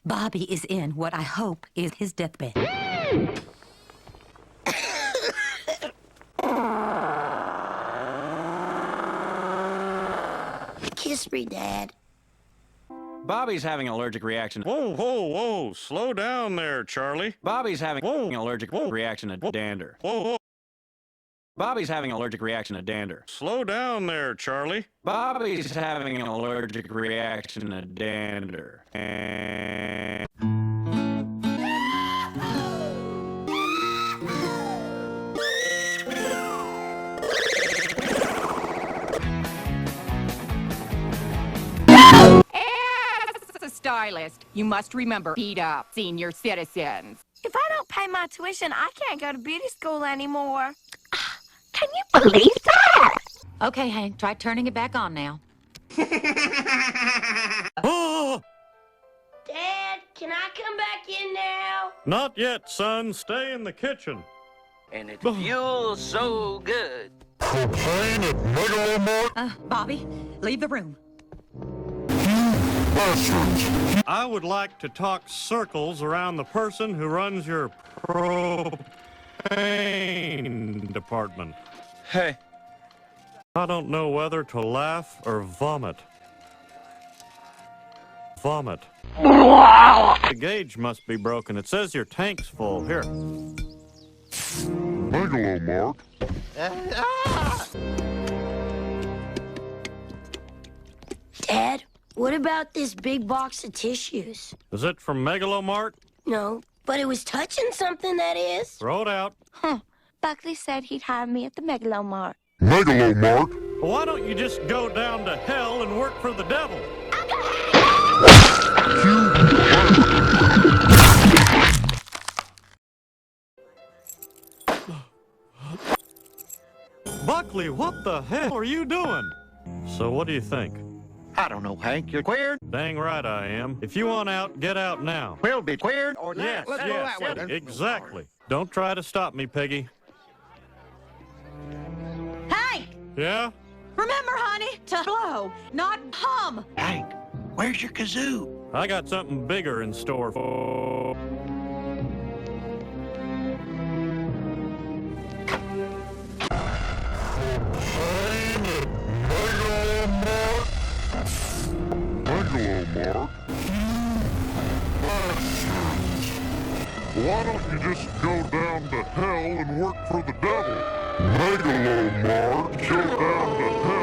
Bobby is in what I hope is his deathbed. Kiss me, Dad. Bobby's having an allergic reaction. Whoa, whoa, whoa. Slow down there, Charlie. Bobby's having an allergic reaction to dander. Whoa, whoa. Bobby's having an allergic reaction to dander. Slow down there, Charlie. Bobby's having an allergic reaction to dander. As a stylist, you must remember, feed up senior citizens. If I don't pay my tuition, I can't go to beauty school anymore. Can you believe that? Okay, Hank, try turning it back on now. Oh, Dad, can I come back in now? not yet, son. Stay in the kitchen. And it feels so good. Bobby, leave the room. I would like to talk circles around the person who runs your propane department. Hey. I don't know whether to laugh or vomit. Vomit. The gauge must be broken. It says your tank's full. Here. Megalomark. Dad, what about this big box of tissues? Is it from Megalomart? No, but it was touching something, that is. Throw it out. Buckley said he'd hire me at the Megalomart. Megalomark. Well, why don't you just go down to hell and work for the devil? Buckley, what the hell are you doing? So what do you think? I don't know, Hank. You're queer? Dang right I am. If you want out, get out now. We'll be queer or not. Yes, Let's go yes, that way then. exactly. Don't try to stop me, Peggy. Hank! Yeah? Remember, honey, to blow, not hum. Hank, where's your kazoo? I got something bigger in store for... Megalomark. Why don't you just go down to hell and work for the devil? Megalomark. Go down to hell.